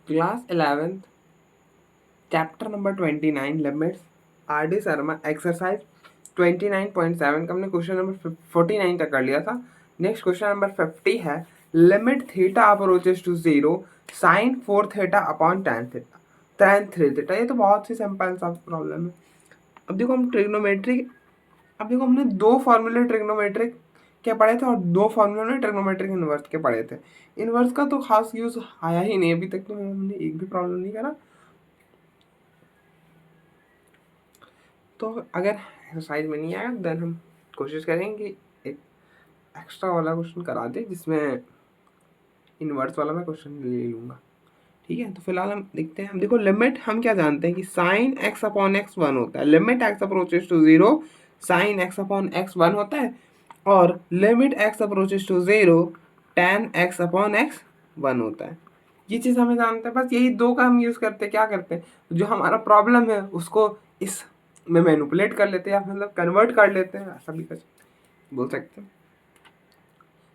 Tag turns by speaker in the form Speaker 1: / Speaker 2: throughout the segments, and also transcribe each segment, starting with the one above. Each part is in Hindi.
Speaker 1: Class 11th chapter number 29 limits, R D Sharma, exercise 29.7 का हमने क्वेश्चन नंबर 49 तक कर लिया था। नेक्स्ट क्वेश्चन नंबर 50 है, limit theta approaches to 0 sine 4 theta upon tan theta tan 3 theta. ये तो बहुत ही सिंपल सा प्रॉब्लम है। अब देखो हम ट्रिग्नोमेट्री, अब देखो हमने दो फॉर्मूले ट्रिग्नोमेट्रिक के पढ़े थे और दो फॉर्मूले ने ट्रिग्नोमेट्रिक इनवर्स के पढ़े थे। इनवर्स का तो खास यूज आया ही नहीं अभी तक, तो हमने एक भी प्रॉब्लम नहीं करा। तो अगर एक्सरसाइज में नहीं आया देन हम कोशिश करेंगे कि एक एक्स्ट्रा वाला क्वेश्चन करा दे जिसमें इनवर्स वाला मैं क्वेश्चन ले लूँगा। ठीक है, तो फिलहाल हम देखते हैं। हम देखो लिमिट हम क्या जानते हैं कि साइन एक्स अपॉन एक्स 1 होता है। Limit x approaches to 0 sine x upon x 1 होता है, और limit x approaches to 0 tan x upon x 1 होता है। ये चीज़ हमें जानते हैं, बस यही दो का हम यूज़ करते हैं। क्या करते हैं, जो हमारा प्रॉब्लम है उसको इस में मैनिपुलेट कर लेते हैं, या मतलब कन्वर्ट कर लेते हैं, ऐसा भी कर बोल सकते हैं।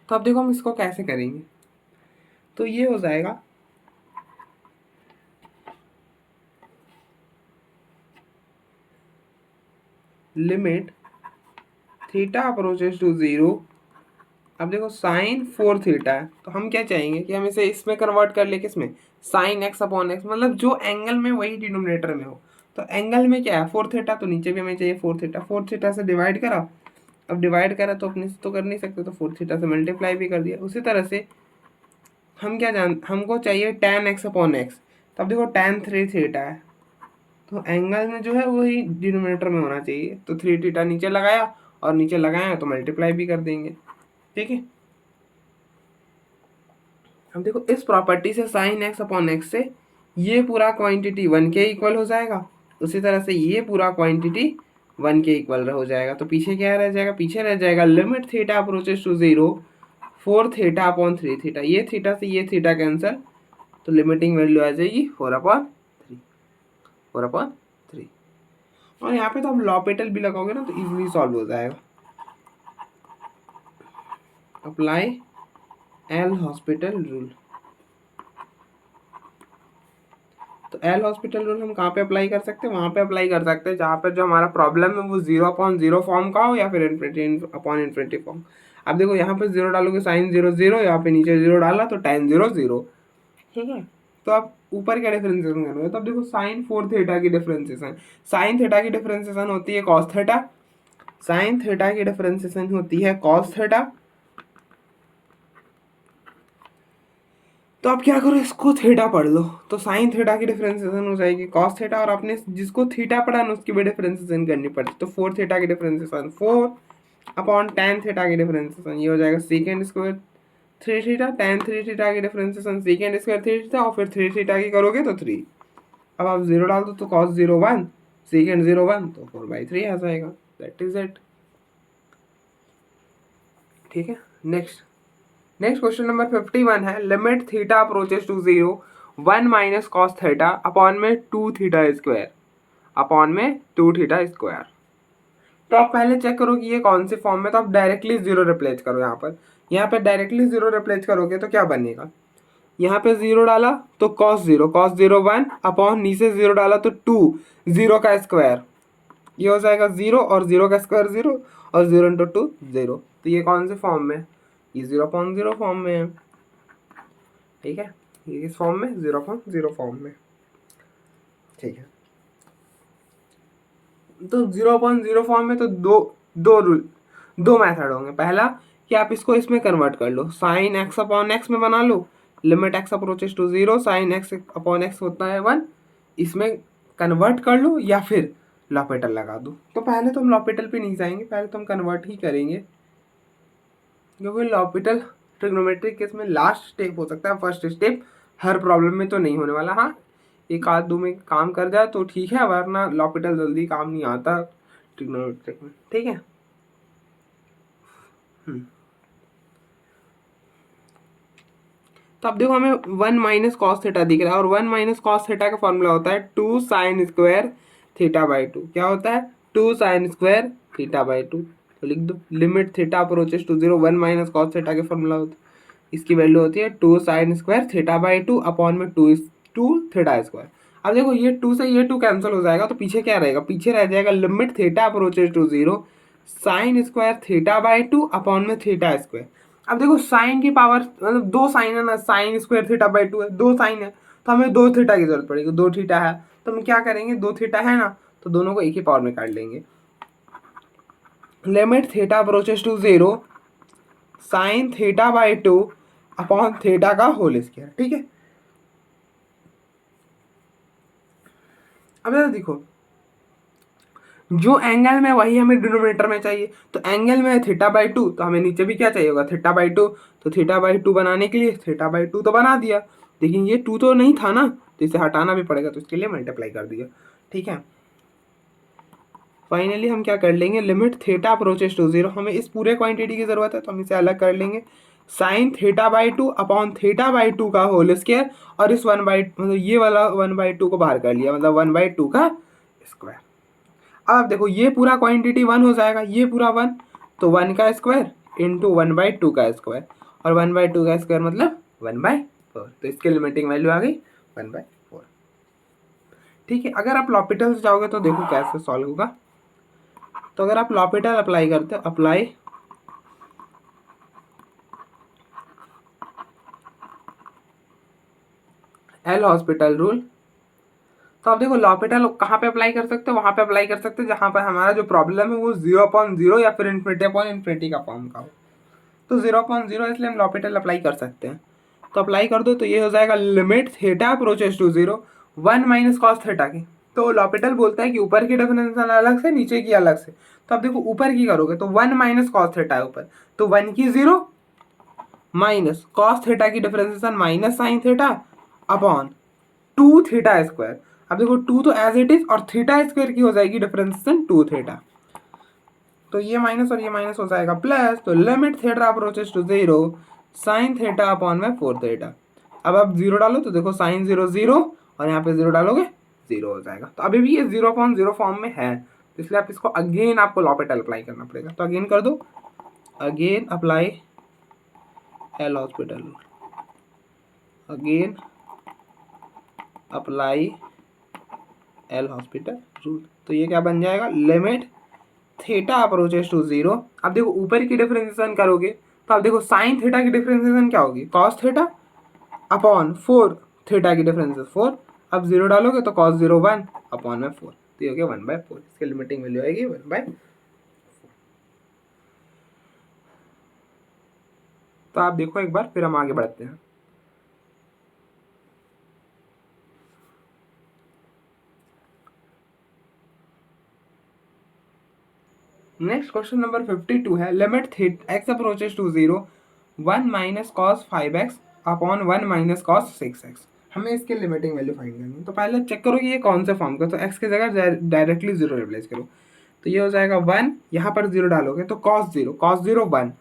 Speaker 1: तो अब देखो हम इसको कैसे करेंगे। तो ये हो जाएगा लिमिट थीटा अप्रोचेस टू 0। अब देखो साइन 4 थीटा है, तो हम क्या चाहेंगे कि हम इसे इसमें कन्वर्ट कर ले, किसमें, साइन एक्स अपॉन एक्स, मतलब जो एंगल में वही डिनोमिनेटर में हो। तो एंगल में क्या है 4 थीटा, तो नीचे भी हमें चाहिए 4 थीटा। 4 थीटा से डिवाइड करा, अब डिवाइड करा तो अपने से तो कर नहीं सकते, तो 4 थीटा से मल्टीप्लाई भी कर दिया। उसी तरह से हम क्या हमको चाहिए tan एक्स अपॉन एक्स। तब देखो tan 3 थीटा है, तो एंगल में जो है वही डिनोमिनेटर में होना चाहिए। तो 3 थीटा नीचे लगाया, और नीचे लगाया तो मल्टीप्लाई भी कर देंगे। ठीक है, अब देखो इस प्रॉपर्टी से साइन एक्स अपॉन एक्स से ये पूरा क्वांटिटी 1 के इक्वल हो जाएगा। उसी तरह से ये पूरा क्वांटिटी 1 के इक्वल हो जाएगा। तो पीछे क्या रह जाएगा, पीछे रह जाएगा limit theta approaches to 0 4 theta upon 3 theta. ये थीटा से ये थीटा कैंसिल, तो लिमिटिंग वैल्यू आ जाएगी 4/3। और यहाँ पे तो आप लॉपिटल भी लगाओगे ना तो इजीली सॉल्व हो जाएगा। Apply L hospital rule. तो एल हॉस्पिटल रूल हम कहाँ पे अप्लाई कर सकते हैं, वहाँ पे अप्लाई कर सकते हैं जहाँ पे जो हमारा प्रॉब्लम है वो 0/0 फॉर्म का हो, या फिर इन्फिनिटी अपॉन इन्फिनिटी फॉर्म। अब देखो यहाँ पे 0 डालोगे साइन 0 0, यहाँ पे नीचे 0 डाला तो tan 0 0। ठीक है, तो आप ऊपर क्या डिफरेंशिएशन करोगे, तो अब देखो साइन 4 थीटा की डिफरेंशिएशन, साइन थीटा की डिफरेंशिएशन होती है कॉस थीटा, साइन थीटा की डिफरेंशिएशन होती है कॉस थीटा। तो आप क्या करो, इसको थीटा पढ़ लो, तो साइन थीटा की डिफरेंशिएशन हो जाएगी कॉस थीटा, और आपने जिसको थीटा पढ़ा ना उसकी भी डिफरेंशिएशन करनी पड़ती। तो 4 थीटा की डिफरेंशिएशन 4 अपॉन tan थीटा की डिफरेंशिएशन ये हो जाएगा second square 3 theta, tan 3 theta की डिफरेंशिएशन सेकेंड स्क्वायर 3 थीटा, और फिर 3 थीटा की करोगे तो 3। अब आप 0 डाल दो तो cos 0 1, सेकेंड 0 1, तो 4/3 आ जाएगा। That is it. ठीक है, नेक्स्ट क्वेश्चन नंबर 51 है, limit theta approaches to 0 1 minus cos theta upon में 2 थीटा स्क्वायर अपॉन में 2 थीटा स्क्वायर। तो आप पहले चेक करो कि ये कौन से फॉर्म में, तो आप डायरेक्टली 0 रिप्लेस करो। यहाँ पे डायरेक्टली 0 रिप्लेस करोगे तो क्या बनेगा, यहाँ पे 0 डाला तो cos 0 1 अपॉन नीचे 0 डाला तो 2 0 का स्क्वायर, ये हो जाएगा 0 और 0 का स्क्वायर 0, और 0 इंटू 2 0। तो ये कौन से फॉर्म में, ये 0/0 फॉर्म में है। ठीक है, ये किस फॉर्म में, 0/0 फॉर्म में। ठीक है, तो 0/0 फॉर्म में तो दो मेथड होंगे। पहला कि आप इसको इसमें कन्वर्ट कर लो, साइन एक्स अपॉन एक्स में बना लो, limit x approaches to 0 sine x upon x होता है 1, इसमें कन्वर्ट कर लो, या फिर लॉपिटल लगा दो। तो पहले तो हम लॉपिटल पे नहीं जाएंगे, पहले तो हम कन्वर्ट ही करेंगे, क्योंकि लॉपिटल ट्रिग्नोमेट्रिक केस में लास्ट स्टेप हो सकता है, फर्स्ट स्टेप हर प्रॉब्लम में तो नहीं होने वाला। हाँ, एक आध दो में काम कर जाए तो ठीक है, वरना लॉपिटल जल्दी काम नहीं आता ट्रिग्नोमेट्रिक में। ठीक है, तो अब देखो हमें 1 माइनस कॉस थीटा दिख रहा है, और 1 माइनस कॉस थीटा का फॉर्मूला होता है 2 साइन स्क्वायर थीटा/2। क्या होता है, 2 साइन स्क्वायर थीटा/2। तो लिख दो limit theta approaches to 0 1 minus cos theta के फॉर्मूला होता है, इसकी वैल्यू होती है 2 साइन स्क्वायर थीटा/2 अपॉन में 2 टू थीटा स्क्वायर। अब देखो ये 2 से ये 2 कैंसिल हो जाएगा, तो पीछे क्या रहेगा, पीछे रह जाएगा limit theta approaches to 0 sine square theta by 2 upon में थीटा स्क्वायर। अब देखो साइन की पावर मतलब दो साइन है ना, साइन स्क्वायर थीटा बाई 2 है, दो साइन है तो हमें दो थीटा की जरूरत पड़ेगी, दो थीटा है तो हम क्या करेंगे, दो थीटा है ना तो दोनों को एक ही पावर में काट लेंगे। Limit theta approaches to 0 sine theta by 2 upon theta का होल स्क्वायर। ठीक है, अब देखो जो एंगल में वही हमें डिनोमिनेटर में चाहिए, तो एंगल में थीटा बाई 2 तो हमें नीचे भी क्या चाहिए होगा, थीटा बाई 2। तो थीटा बाई 2 बनाने के लिए थीटा बाई 2 तो बना दिया, लेकिन ये 2 तो नहीं था ना, तो इसे हटाना भी पड़ेगा, तो इसके लिए मल्टीप्लाई कर दिया। ठीक है, फाइनली हम क्या कर लेंगे, लिमिट थीटा अप्रोचेस टू 0, हमें इस पूरे क्वांटिटी की जरूरत है तो हम इसे अलग कर लेंगे, sign theta by 2 upon theta by 2 का होल स्क्वायर, और इस 1/, मतलब ये वाला 1/2 को बाहर कर लिया, मतलब 1/2 का स्क्वायर। अब देखो ये पूरा क्वांटिटी 1 हो जाएगा, ये पूरा 1, तो 1 का स्क्वायर इंटू 1/2 का स्क्वायर, और 1/2 का स्क्वायर मतलब 1/4, तो इसकी लिमिटिंग वैल्यू आ गई 1/4। ठीक है, अगर आप लॉपिटल से जाओगे तो देखो कैसे सॉल्व होगा। तो अगर आप लॉपिटल अप्लाई करते हो, अप्लाई एल हॉस्पिटल रूल, तो आप देखो लॉपिटल कहाँ पे अप्लाई कर सकते हो, वहां पे अप्लाई कर सकते हो जहां पर हमारा जो प्रॉब्लम है वो 0/0 या फिर इन्फिनिटी का फॉर्म का हो। तो 0/0 इसलिए हम लॉपिटल अप्लाई कर सकते हैं, तो अप्लाई कर दो, तो ये हो जाएगा limit theta approaches to 0 1 minus cos theta की। तो लॉपिटल बोलता है कि ऊपर की डिफरेंशियल अलग से, नीचे की अलग से, तो आप देखो ऊपर की करोगे तो 1 माइनस कॉस थीटा है ऊपर, तो 1 की 0 माइनस कॉस थीटा की differentiation minus sign theta upon 2 theta square. अब देखो 2 तो एज इट इज, और थीटा स्क्वायर की हो जाएगी डिफरेंशिएशन 2 थीटा, तो ये माइनस और ये माइनस हो जाएगा प्लस, तो limit theta approaches to 0 sine theta upon में 4 थीटा। अब आप 0 डालो तो देखो साइन 0 0, और यहाँ पे 0 डालोगे 0 हो जाएगा, तो अभी भी ये 0/0 फॉर्म में है, तो इसलिए आप इसको अगेन आपको लॉपिटल अप्लाई करना पड़ेगा, तो अगेन कर दो, again apply L hospital, again apply L hospital rule, तो ये क्या बन जाएगा, लिमिट थीटा अप्रोचेस टू 0। अब देखो ऊपर की डिफरेंशिएशन करोगे तो अब देखो साइन थीटा की डिफरेंशिएशन क्या होगी, कॉस थीटा अपॉन 4 थीटा की डिफरेंशिएशन 4, अब 0 डालोगे तो कॉस 0 1 अपॉन में 4, तो ये हो गया 1/4, इसकी लिमिटिंग वैल्यू आएगी 1/4। तो आप देखो एक बार, फिर हम आगे बढ़ते हैं। नेक्स्ट क्वेश्चन नंबर 52 है, limit x approaches to 0 1 minus cos 5x upon 1 minus cos 6x। हमें इसके लिमिटिंग वैल्यू फाइंड करनी है, तो पहले चेक करो कि ये कौन से फॉर्म का, तो x की जगह डायरेक्टली 0 रिप्लेस करो, तो ये हो जाएगा 1, यहाँ पर 0 डालोगे तो कॉस 0 1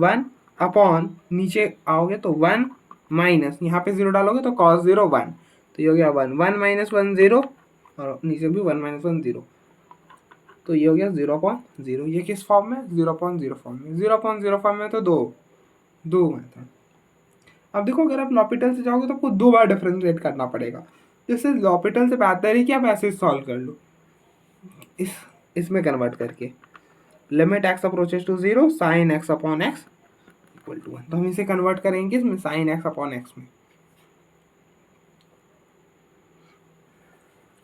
Speaker 1: 1 अपॉन नीचे आओगे तो 1 माइनस, यहाँ पे 0 डालोगे तो कॉस 0 1, तो ये हो गया 1 1 माइनस 1 0, और नीचे भी 1 माइनस 1 0, तो ये हो गया 0/0। ये किस फॉर्म में, 0/0 फॉर्म में, 0/0 फॉर्म में तो दो मेथड। अब देखो अगर आप लॉपिटल से जाओगे तो आपको 2 बार डिफरेंशिएट करना पड़ेगा, जैसे लॉपिटल से बेहतर है कि आप ऐसे सॉल्व कर लो, इसमें कन्वर्ट करके, limit x approaches to 0 sine x upon x equal to 1, तो हम इसे कन्वर्ट करेंगे इसमें साइन एक्स अपॉन एक्स में।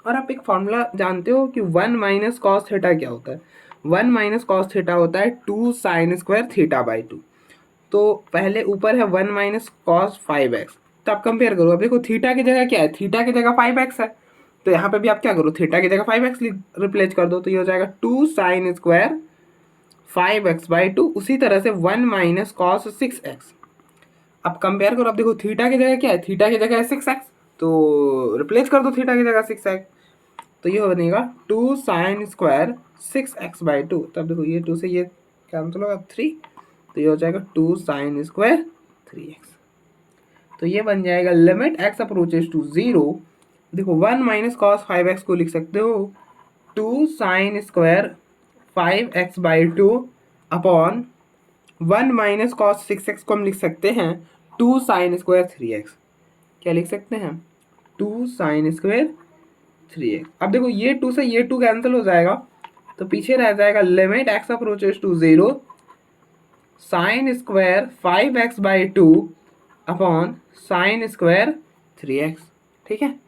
Speaker 1: और आप एक फॉर्मूला जानते हो कि 1 माइनस कॉस थीटा क्या होता है, 1 माइनस कॉस थीटा होता है 2 साइन स्क्वायर थीटा बाई 2। तो पहले ऊपर है 1 माइनस कॉस 5x, तो आप कंपेयर करो, अब देखो थीटा की जगह क्या है, थीटा की जगह 5x है, तो यहाँ पे भी आप क्या करो, थीटा की जगह 5x रिप्लेस कर दो, तो ये हो जाएगा 2 साइन स्क्वायर 5x/2, उसी तरह से 1 माइनस कॉस 6x। अब कंपेयर करो, अब देखो थीटा की जगह क्या है, थीटा की जगह है 6x, तो रिप्लेस कर दो थीटा की जगह 6x, तो ये बनेगा 2 साइन स्क्वायर 6x/2, तब देखो ये 2 से ये कैंसिल होगा 3, तो ये हो जाएगा 2 साइन स्क्वायर 3x, तो ये बन जाएगा लिमिट x अप्रोचेस टू 0। देखो 1 माइनस कॉस 5x को लिख सकते हो 2 sign square 5x/2 upon 1 minus cos 6x को हम लिख सकते हैं 2 साइन स्क्वायर 3x। क्या लिख सकते हैं, 2 साइन स्क्वायर 3x। अब देखो ये 2 से ये 2 कैंसिल हो जाएगा, तो पीछे रह जाएगा limit x approaches to 0 sine square 5x/2 upon sine square 3x। ठीक है,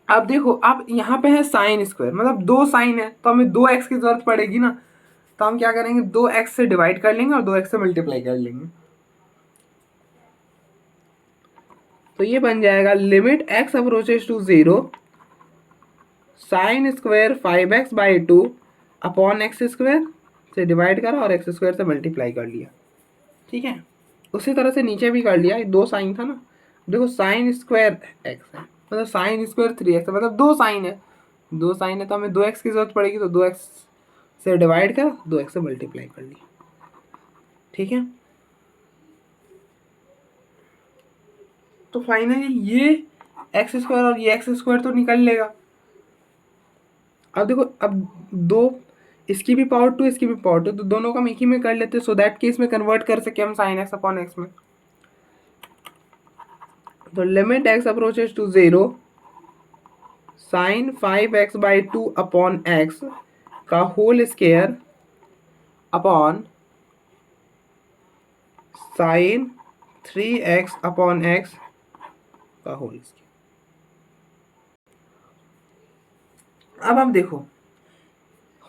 Speaker 1: अब देखो अब यहाँ पे है साइन स्क्वायर, मतलब 2 साइन है तो हमें 2x की जरूरत पड़ेगी ना, तो हम क्या करेंगे 2x से डिवाइड कर लेंगे और 2x से मल्टीप्लाई कर लेंगे। तो ये बन जाएगा limit x approaches to 0 sine square 5x/2 upon x square से डिवाइड करा और एक्स स्क्वायर से मल्टीप्लाई कर लिया। ठीक है, उसी तरह से नीचे भी कर लिया, 2 साइन था ना, देखो साइन स्क्वायर x है मतलब साइन स्क्वायर 3x है, मतलब 2 साइन है, 2 साइन है तो हमें 2x की जरूरत पड़ेगी, तो 2x से डिवाइड कर 2x से मल्टीप्लाई कर लिया। ठीक है, तो फाइनली ये एक्स स्क्वायर और ये एक्स स्क्वायर तो निकल लेगा। अब देखो अब 2, इसकी भी पावर 2 इसकी भी पावर 2, तो दोनों का हम एक ही में कर लेते हैं, सो दैट कि इसमें कन्वर्ट कर सके हम साइन एक्स अपॉन एक्स में। तो limit x approaches to 0 sine 5x/2 upon x का whole square upon sine 3x upon x का होल स्क्वायर। अब आप देखो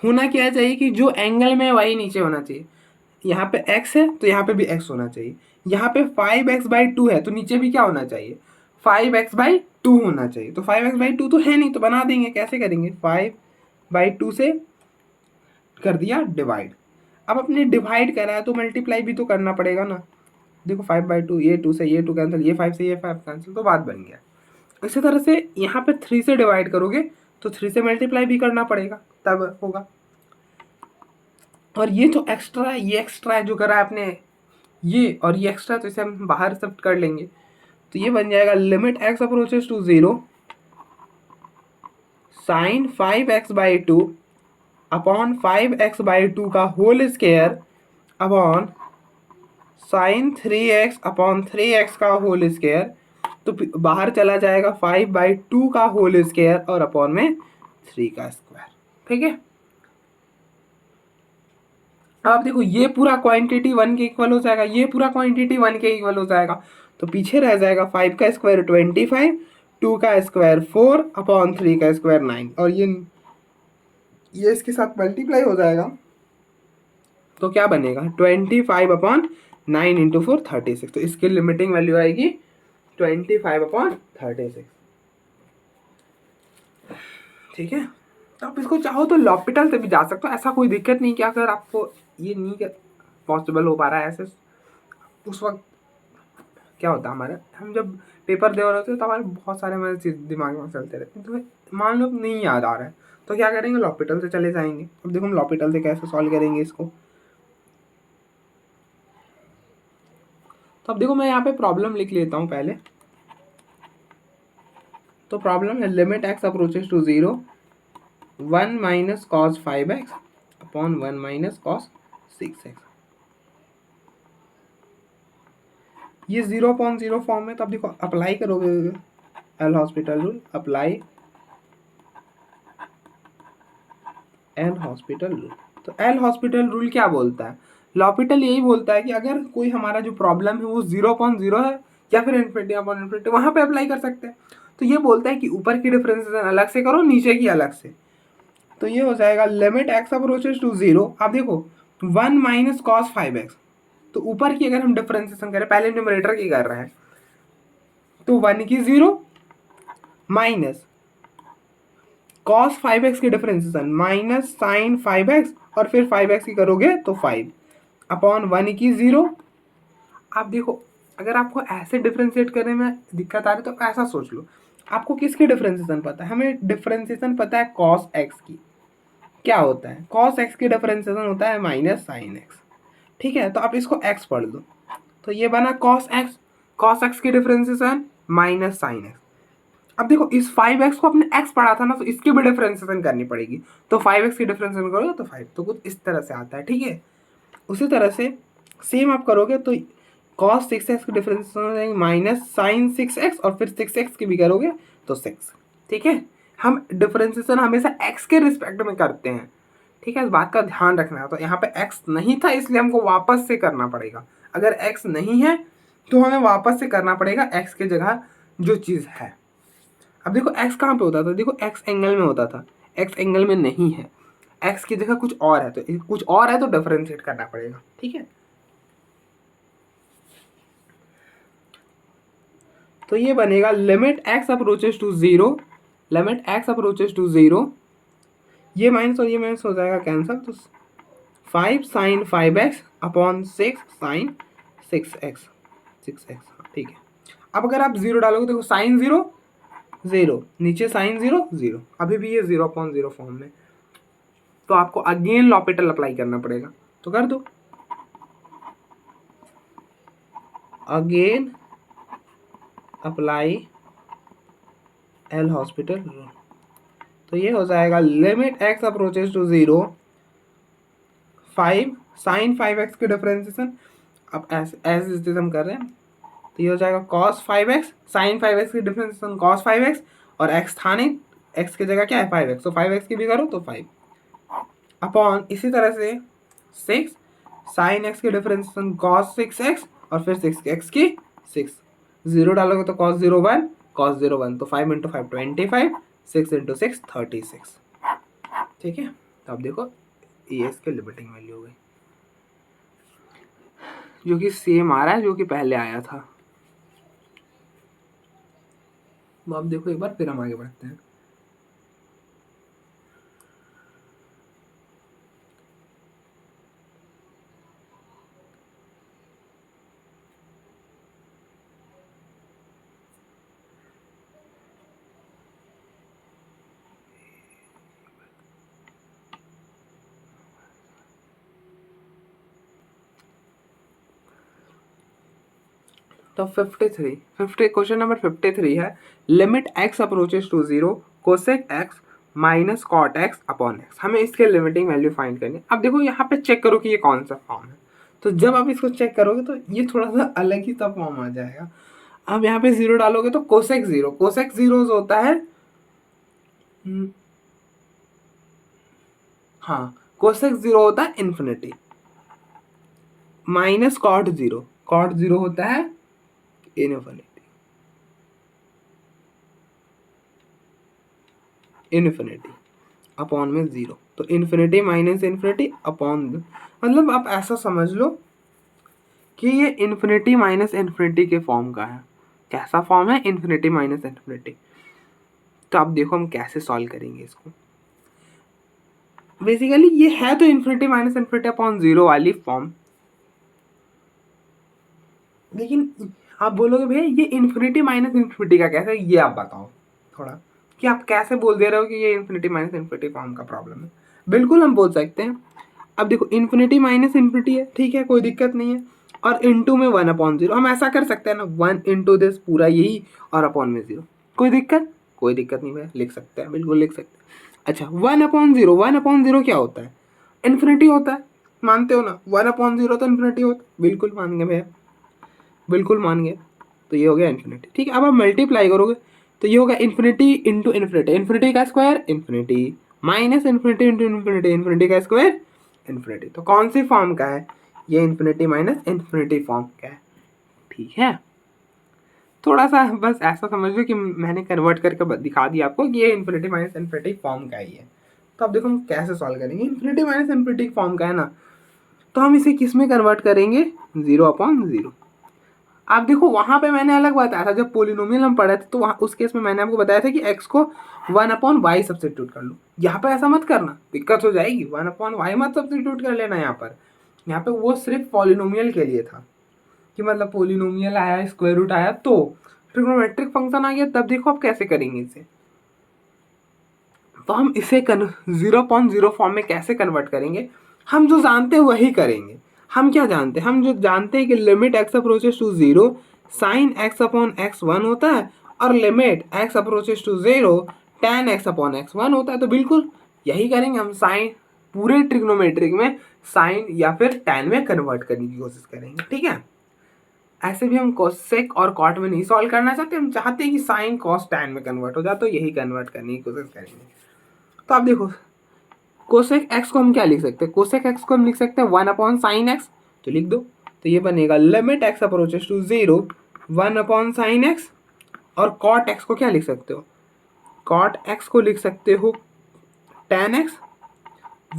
Speaker 1: होना क्या चाहिए कि जो एंगल में वही नीचे होना चाहिए, यहाँ पे x है तो यहाँ पे भी x होना चाहिए, यहाँ पे 5x/2 है तो नीचे भी क्या होना चाहिए 5x/2 होना चाहिए। तो 5x/2 तो है नहीं, तो बना देंगे, कैसे करेंगे 5/2 से कर दिया डिवाइड। अब अपने डिवाइड करा है तो मल्टीप्लाई भी तो करना पड़ेगा ना, देखो 5/2 ये 2 से ये 2 कैंसिल, ये 5 से ये 5 कैंसिल, तो बात बन गया। इसी तरह से यहाँ पे 3 से डिवाइड करोगे तो 3 से मल्टीप्लाई भी करना पड़ेगा, तब होगा। और ये जो एक्स्ट्रा है, ये एक्स्ट्रा है जो करा है आपने, ये और ये एक्स्ट्रा, तो इसे हम बाहर शिफ्ट कर लेंगे, तो ये बन जाएगा limit x approaches to 0 sine 5x/2 upon 5x/2 का whole square upon sine 3x upon 3x का होल स्क्वायर, तो बाहर चला जाएगा 5/2 का होल स्क्वायर और अपॉन में 3 का स्क्वायर। ठीक है, अब आप देखो ये पूरा क्वांटिटी 1 के इक्वल हो जाएगा, ये पूरा क्वांटिटी 1 के इक्वल हो जाएगा, तो पीछे रह जाएगा 5 का स्क्वायर 25, 2 का स्क्वायर 4 अपॉन 3 का स्क्वायर 9, और ये इसके साथ मल्टीप्लाई हो जाएगा, तो क्या बनेगा 25/9 इंटू 4 36, तो इसकी लिमिटिंग वैल्यू आएगी 25/36। ठीक है, तो आप इसको चाहो तो लॉपिटल से भी जा सकते हो, ऐसा कोई दिक्कत नहीं कि अगर आपको ये नहीं पॉसिबल हो पा रहा है ऐसे, उस वक्त क्या होता है हमारे, हम जब पेपर दे रहे होते हैं तो हमारे बहुत सारे हमारे चीज़ दिमाग में चलते रहते हैं, तो मान लो नहीं याद आ रहा है तो क्या करेंगे लॉपिटल से चले जाएंगे। अब देखो हम लॉपिटल से कैसे सॉल्व करेंगे इसको, तो अब देखो मैं यहाँ पे प्रॉब्लम लिख लेता हूँ पहले। तो प्रॉब्लम है limit x approaches to 0 1 minus cos 5x upon 1 minus cos 6x। ये 0/0 फॉर्म है, तो अब देखो अप्लाई करोगे L hospital rule, apply L hospital rule. तो एल हॉस्पिटल रूल क्या बोलता है, लॉपिटल यही बोलता है कि अगर कोई हमारा जो प्रॉब्लम है वो 0/0 है या फिर इन्फिनिटी अपॉन इन्फिनिटी, वहाँ पे अप्लाई कर सकते हैं। तो ये बोलता है कि ऊपर की डिफरेंशिएशन अलग से करो, नीचे की अलग से। तो ये हो जाएगा लिमिट एक्स अप्रोचेस टू 0, आप देखो 1 माइनस कॉस 5x, तो ऊपर की अगर हम डिफरेंशिएशन करें, पहले न्यूमरेटर की कर रहे हैं, तो 1 की 0 माइनस कॉस 5x की डिफरेंशिएशन माइनस साइन 5x, और फिर 5x की करोगे तो 5 अपॉन 1 की 0। आप देखो अगर आपको ऐसे डिफरेंशिएट करने में दिक्कत आ रही है तो ऐसा सोच लो, आपको किसकी डिफरेंशिएशन पता है, हमें डिफरेंशिएशन पता है कॉस x की, क्या होता है कॉस x की डिफरेंशिएशन होता है माइनस साइन x। ठीक है, तो आप इसको x पढ़ लो, तो ये बना कॉस x की डिफरेंशिएशन माइनस साइन x। अब देखो इस 5x को अपने x पढ़ा था ना, तो इसकी भी डिफरेंशिएशन करनी पड़ेगी, तो 5x की डिफरेंशिएशन करोगे तो 5, तो कुछ इस तरह से आता है। ठीक है, उसी तरह से सेम आप करोगे तो cos 6x की डिफरेंशिएशन हो जाएगी माइनस साइन 6x और फिर 6x की भी करोगे तो 6। ठीक है, हम डिफरेंशिएशन हमेशा x के रिस्पेक्ट में करते हैं। ठीक है, इस बात का ध्यान रखना है। तो यहाँ पे x नहीं था इसलिए हमको वापस से करना पड़ेगा। अगर x नहीं है तो हमें वापस से करना पड़ेगा x के जगह जो चीज़ है। अब देखो x कहाँ पे होता था, देखो x एंगल में होता था, x एंगल में नहीं है, x की जगह कुछ और है, तो कुछ और है तो डिफरेंशिएट करना पड़ेगा। ठीक है, तो ये बनेगा limit x approaches to zero, limit x approaches to zero, ये माइनस और ये माइनस हो जाएगा कैंसिल, तो 5 sine 5x upon 6 sign 6x, 6x। ठीक है, अब अगर आप जीरो डालोगे, देखो साइन जीरो जीरो, नीचे साइन जीरो जीरो, अभी भी ये 0/0 फॉर्म में, तो आपको अगेन लॉपिटल अप्लाई करना पड़ेगा, तो कर दो अगेन अप्लाई एल हॉस्पिटल। तो ये हो जाएगा limit x approaches to zero, 5 sine 5x की डिफरेंशिएशन, अब एज इट इज हम कर रहे हैं, तो ये हो जाएगा cos 5x साइन 5x की डिफरेंशिएशन cos 5x, और x था नहीं, x की जगह क्या है 5x, तो 5x की भी करो तो 5 अपॉन इसी तरह से 6 साइन x की डिफरेंशिएशन cos 6x और फिर 6x की 6, जीरो डालोगे तो cos 0 1, cos 0 1, तो 5 × 5 25, 6 × 6 36। ठीक है, तो अब देखो ये इसके लिमिटिंग वैल्यू हो गई, जो कि सेम आ रहा है जो कि पहले आया था। अब देखो एक बार फिर हम आगे बढ़ते हैं। तो 50 क्वेश्चन नंबर 53 है, limit x approaches to zero cosec x minus cot x upon x, हमें इसके लिमिटिंग वैल्यू फाइंड करनी है। अब देखो यहाँ पे चेक करो कि ये कौन सा फॉर्म है, तो जब आप इसको चेक करोगे तो ये थोड़ा सा अलग ही सा फॉर्म आ जाएगा। अब यहाँ पे जीरो डालोगे तो कोसेक जीरो होता है, हाँ कोसेक जीरो होता है इन्फिनिटी, माइनस कॉट जीरो होता है इन्फिनिटी अपॉन में जीरो, तो इन्फिनिटी माइनस इन्फिनिटी अपॉन, मतलब आप ऐसा समझ लो कि ये इन्फिनिटी माइनस इन्फिनिटी के फॉर्म का है। कैसा फॉर्म है, इन्फिनिटी माइनस इन्फिनिटी। तो अब देखो हम कैसे सॉल्व करेंगे इसको। बेसिकली ये है तो infinity minus infinity upon zero वाली फॉर्म, लेकिन आप बोलोगे भैया ये इन्फिनिटी माइनस इन्फिनिटी का कैसे, ये आप बताओ थोड़ा कि आप कैसे बोल दे रहे हो कि ये इन्फिनिटी माइनस इन्फिनिटी फॉर्म का प्रॉब्लम है। बिल्कुल हम बोल सकते हैं। अब देखो इन्फिनिटी माइनस इन्फिनिटी है, ठीक है, कोई दिक्कत नहीं है, और इनटू में 1/0, हम ऐसा कर सकते हैं ना, 1 × दिस पूरा यही और अपॉन में 0, कोई दिक्कत नहीं भैया, लिख सकते हैं, बिल्कुल लिख सकते हैं। अच्छा 1/0 क्या होता है, इन्फिनिटी होता है, मानते हो ना, 1/0 तो इन्फिनिटी होता है, बिल्कुल मान गए भैया, बिल्कुल मान गए। तो ये हो गया इन्फिनिटी। ठीक है, अब आप मल्टीप्लाई करोगे तो ये होगा इन्फिनिटी इंटू इन्फिनिटी, इन्फिनिटी का square infinity, minus infinity into infinity, infinity का स्क्वायर इन्फिनिटी। तो कौन सी फॉर्म का है, ये इन्फिनिटी माइनस इन्फिनिटी फॉर्म का है। ठीक है, थोड़ा सा बस ऐसा समझ लो कि मैंने कन्वर्ट करके दिखा दिया आपको कि ये इन्फिनिटी माइनस इन्फिनिटी फॉर्म का ही है। तो अब देखो हम कैसे सॉल्व करेंगे, इन्फिनिटी माइनस इन्फिनिटी फॉर्म का है ना, तो हम इसे किस में कन्वर्ट करेंगे, 0/0। आप देखो वहाँ पे मैंने अलग बताया था, जब पोलिनोमियल हम पढ़े थे तो वहाँ उस केस में मैंने आपको बताया था कि x को 1/y सब्सिट्यूट कर लो। यहाँ पे ऐसा मत करना, दिक्कत हो जाएगी, 1/y मत सब्सिट्यूट कर लेना। यहाँ पे वो सिर्फ पोलिनोमियल के लिए था कि मतलब पोलिनोमियल आया, स्क्वायर रूट आया, तो ट्रिग्नोमेट्रिक फंक्शन आ गया, तब देखो आप कैसे करेंगे इसे। तो हम इसे 0/0 फॉर्म में कैसे कन्वर्ट करेंगे, हम जो जानते हैं वही करेंगे। हम क्या जानते हैं, हम जो जानते हैं कि limit x approaches to 0 sine x/x 1 होता है, और limit x approaches to 0 tan x/x 1 होता है। तो बिल्कुल यही करेंगे हम, साइन पूरे ट्रिग्नोमेट्रिक में साइन या फिर tan में कन्वर्ट करने की कोशिश करेंगे। ठीक है, ऐसे भी हम कोसेक और कॉट में नहीं सॉल्व करना चाहते, हम चाहते हैं कि साइन कॉस टैन में कन्वर्ट हो जाए, तो यही कन्वर्ट करने की कोशिश करेंगे। तो आप देखो कोसेक एक्स को हम क्या लिख सकते हैं, कोसेक एक्स को हम लिख सकते हैं 1/sin x, तो लिख दो। तो ये बनेगा limit x approaches to 0 1/sin x। और कॉट एक्स को क्या लिख सकते हो, कॉट एक्स को लिख सकते हो tan x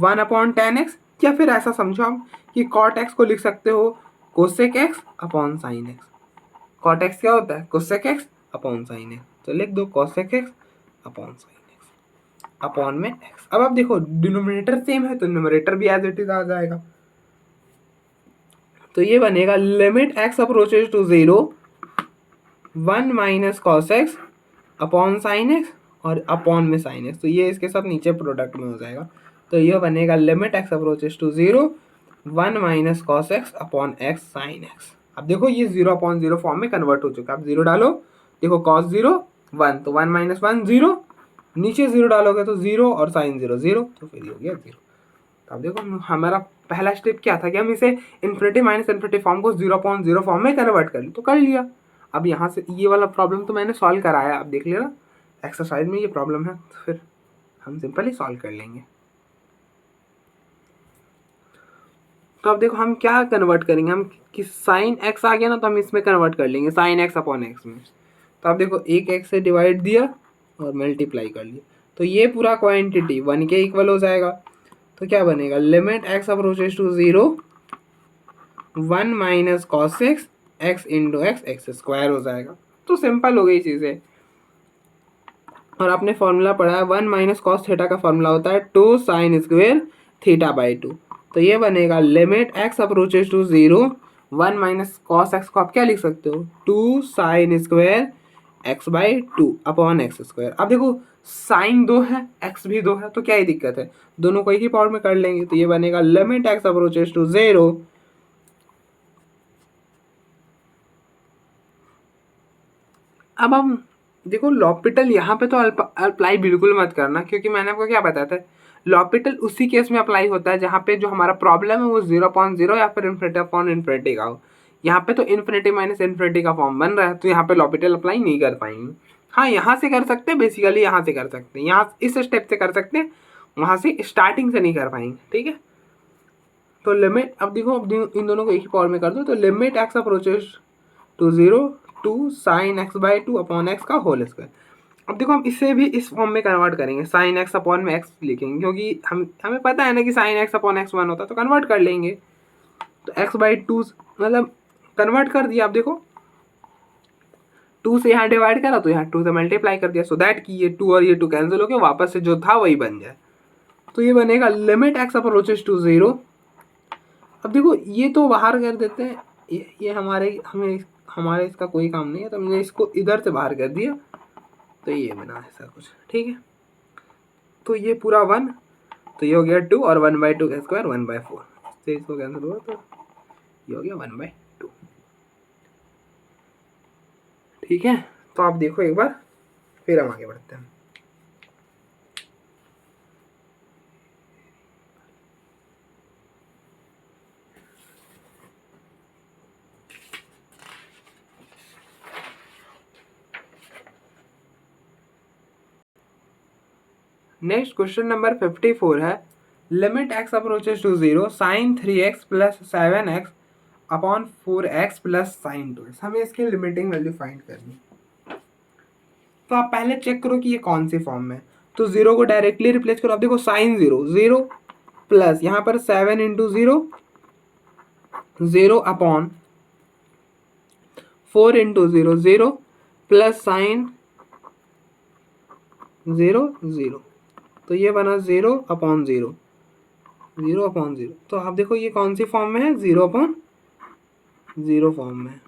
Speaker 1: 1/tan x, या फिर ऐसा समझो आप कि कॉट एक्स को लिख सकते हो cosec x upon sine x. Cot x क्या होता है, cosec x upon sine x, तो लिख दो cosec x upon sine x upon में x। अब आप देखो डिनोमिनेटर सेम है तो न्यूमरेटर भी एज इट इज आ जाएगा। तो ये बनेगा limit x approaches to 0 1 minus cos x upon sine x और अपॉन में साइन एक्स, तो ये इसके साथ नीचे प्रोडक्ट में हो जाएगा। तो ये बनेगा limit x approaches to 0 1 minus cos x upon x sine x. अब देखो ये 0/0 फॉर्म में कन्वर्ट हो चुका है। आप 0 डालो, देखो कॉस 0 1, तो 1 माइनस 1 0, नीचे 0 डालोगे तो 0 और साइन 0 0, तो फिर हो गया 0। तो अब देखो हमारा पहला स्टेप क्या था कि हम इसे इन्फिनिटी माइनस इन्फिनिटी फॉर्म को 0/0 फॉर्म में कन्वर्ट कर ली, तो कर लिया। अब यहाँ से ये वाला प्रॉब्लम तो मैंने सॉल्व कराया, आप देख लेना एक्सरसाइज में ये प्रॉब्लम है, तो फिर हम सिंपली सॉल्व कर लेंगे। तो अब देखो हम क्या कन्वर्ट करेंगे, हम कि साइन एक्स आ गया ना, तो हम इसमें कन्वर्ट कर लेंगे साइन एक्स अपॉन एक्स में। तो आप देखो एक एक्स से डिवाइड दिया और मल्टीप्लाई कर लिया, तो ये पूरा क्वांटिटी 1 के इक्वल हो जाएगा। तो क्या बनेगा limit x approaches to 0 1 minus cos x x into x x square हो जाएगा। तो सिंपल हो गई चीज़ें। और आपने फॉर्मूला पढ़ा है 1 माइनस कॉस थीटा का फॉर्मूला होता है 2 साइन स्क्वेयर थीटा/2। तो ये बनेगा limit x approaches to 0 1 minus cos x को आप क्या लिख सकते हो 2 sine square x/2 upon x square. अब देखो साइन 2 है एक्स भी 2 है, तो क्या ही दिक्कत है, दोनों को एक ही पावर में कर लेंगे। तो ये बनेगा लिमिट एक्स अप्रोचेस टू 0। अब हम देखो लॉपिटल यहाँ पे तो अप्लाई बिल्कुल मत करना, क्योंकि मैंने आपको क्या बताया था लॉपिटल उसी केस में अप्लाई होता है जहाँ पे जो हमारा प्रॉब्लम है वो 0/0 या फिर इन्फिनिटी अपॉन इन्फिनिटी का हो। यहाँ पे तो इन्फिनिटी माइनस इन्फिनिटी का फॉर्म बन रहा है, तो यहाँ पे लॉपिटल अप्लाई नहीं कर पाएंगे। हाँ यहाँ से कर सकते हैं, बेसिकली यहाँ से कर सकते हैं, यहाँ इस स्टेप से कर सकते हैं, वहाँ से स्टार्टिंग से नहीं कर पाएंगे। ठीक है, तो लिमिट अब देखो अब इन दोनों को एक ही पावर में कर दो, तो limit x approaches to 0 2 sine x/2 upon x का होल स्क्वायर। अब देखो हम इसे भी इस फॉर्म में कन्वर्ट करेंगे, साइन एक्स अपॉन में एक्स लिखेंगे, क्योंकि हमें पता है ना कि साइन एक्स अपॉन एक्स 1 होता है, तो कन्वर्ट कर लेंगे। तो x/2 मतलब कन्वर्ट कर दिया। अब देखो 2 से यहाँ डिवाइड करा तो यहाँ 2 से मल्टीप्लाई कर दिया, सो दैट कि ये 2 और ये 2 कैंसिल हो गए, वापस से जो था वही बन जाए। तो ये बनेगा लिमिट एक्स अप्रोचेस टू 0। अब देखो ये तो बाहर कर देते हैं, ये हमारे इसका कोई काम नहीं है, तो हमने इसको इधर से बाहर कर दिया, तो ये बना ऐसा कुछ। ठीक है, तो ये पूरा 1, तो ये हो गया 2 और 1/2 का स्क्वायर 1/4, इससे इसको कैंसिल हुआ तो ये हो गया 1/2। ठीक है, तो आप देखो एक बार, फिर हम आगे बढ़ते हैं। नेक्स्ट क्वेश्चन नंबर 54 है limit x approaches to 0 sine 3x plus 7x upon 4x plus sine 2x। हमें इसकी लिमिटिंग वैल्यू फाइंड करनी। तो आप पहले चेक करो कि ये कौन सी फॉर्म में, तो 0 को डायरेक्टली रिप्लेस करो। आप देखो साइन 0 0 प्लस यहाँ पर 7 into 0 0 upon 4 into 0 0 plus sign 0 0, तो ये बना 0/0 0/0। तो आप देखो ये कौन सी फॉर्म में है, 0/0 फॉर्म में।